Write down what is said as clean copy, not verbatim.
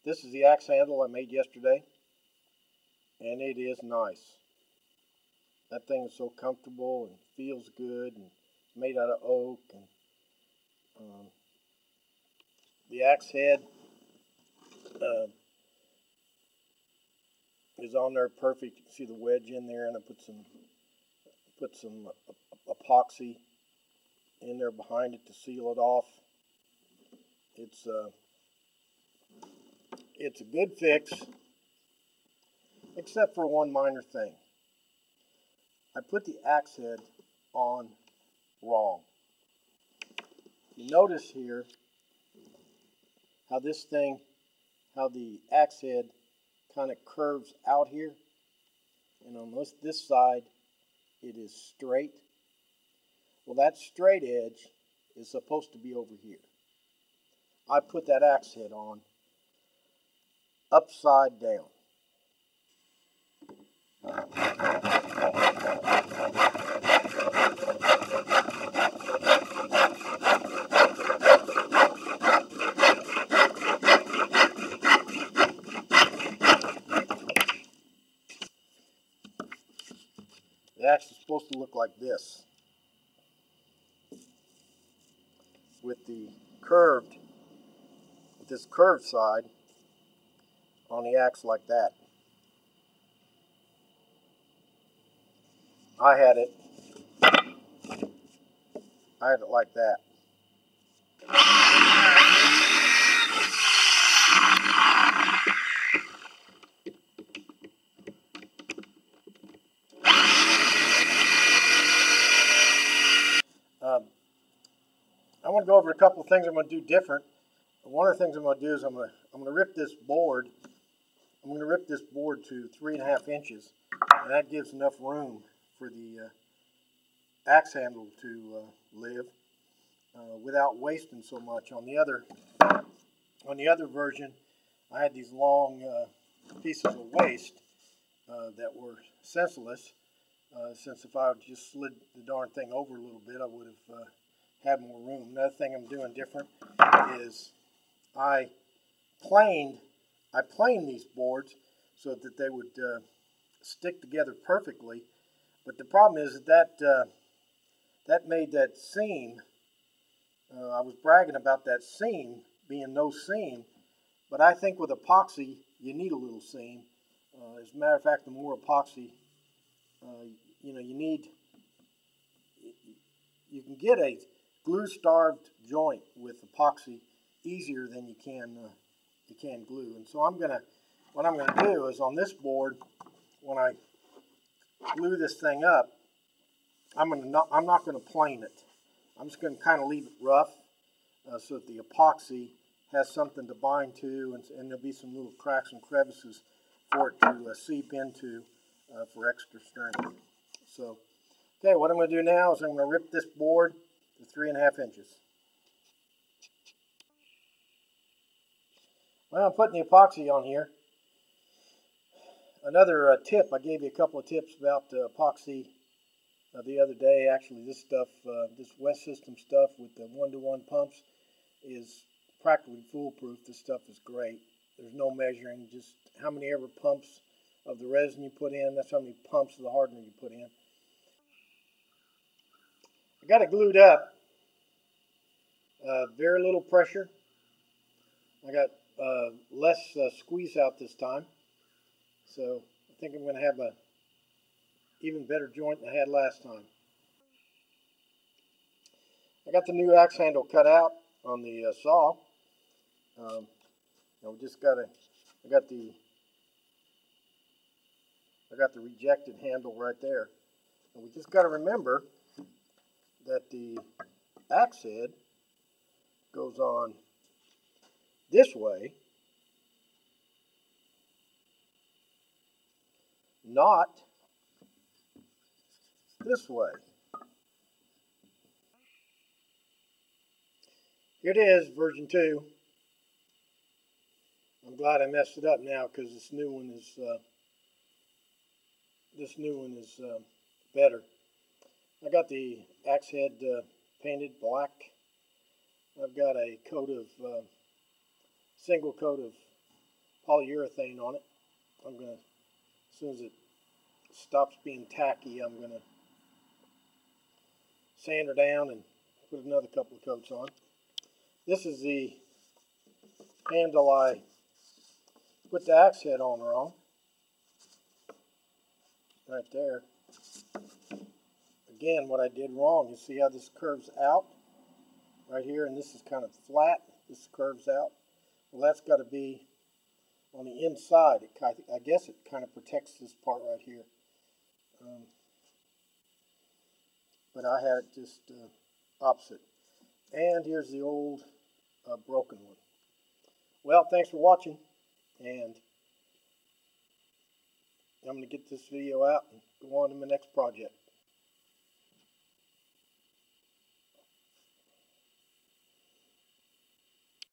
This is the axe handle I made yesterday, and it is nice. That thing is so comfortable and feels good, and made out of oak. And the axe head is on there perfect. You can see the wedge in there, and I put some epoxy in there behind it to seal it off. It's a good fix, except for one minor thing. I put the axe head on wrong. You notice here how the axe head kind of curves out here, and on this side it is straight. Well, that straight edge is supposed to be over here. I put that axe head on upside down. The axe is supposed to look like this, with this curved side on the axe like that. I had it like that. I want to go over a couple of things I'm going to do different. One of the things I'm going to do is I'm going to rip this board. I'm going to rip this board to 3.5 inches, and that gives enough room for the axe handle to live without wasting so much. On the other version, I had these long pieces of waste that were senseless. Since if I would just slid the darn thing over a little bit, I would have had more room. Another thing I'm doing different is I planed these boards so that they would stick together perfectly. But the problem is that made that seam. I was bragging about that seam being no seam, but I think with epoxy you need a little seam. As a matter of fact, the more epoxy you can get a glue-starved joint with epoxy easier than you can glue. And so what I'm gonna do is on this board, when I glue this thing up, I'm not gonna plane it. I'm just gonna kind of leave it rough so that the epoxy has something to bind to, and there'll be some little cracks and crevices for it to seep into for extra strength. So, okay, what I'm going to do now is I'm going to rip this board to 3.5 inches. Well, I'm putting the epoxy on here. Another tip, I gave you a couple of tips about epoxy the other day. Actually, this stuff, this West System stuff with the 1-to-1 pumps is practically foolproof. This stuff is great. There's no measuring, just how many ever pumps of the resin you put in, that's how many pumps of the hardener you put in. I got it glued up. Very little pressure. I got less squeeze out this time. So I think I'm going to have a even better joint than I had last time. I got the new axe handle cut out on the saw. I got the rejected handle right there. And we just got to remember that the axe head goes on this way, not this way. Here it is, version 2. I'm glad I messed it up now because this new one is better. I got the axe head painted black. I've got a coat of single coat of polyurethane on it. I'm going to, as soon as it stops being tacky, I'm going to sand her down and put another couple of coats on. This is the handle I put the axe head on wrong. Right there. Again, what I did wrong, you see how this curves out right here, and this is kind of flat. This curves out. Well, that's got to be on the inside. I guess it kind of protects this part right here. But I had it just opposite. And here's the old broken one. Well, thanks for watching, and I'm going to get this video out and go on to my next project.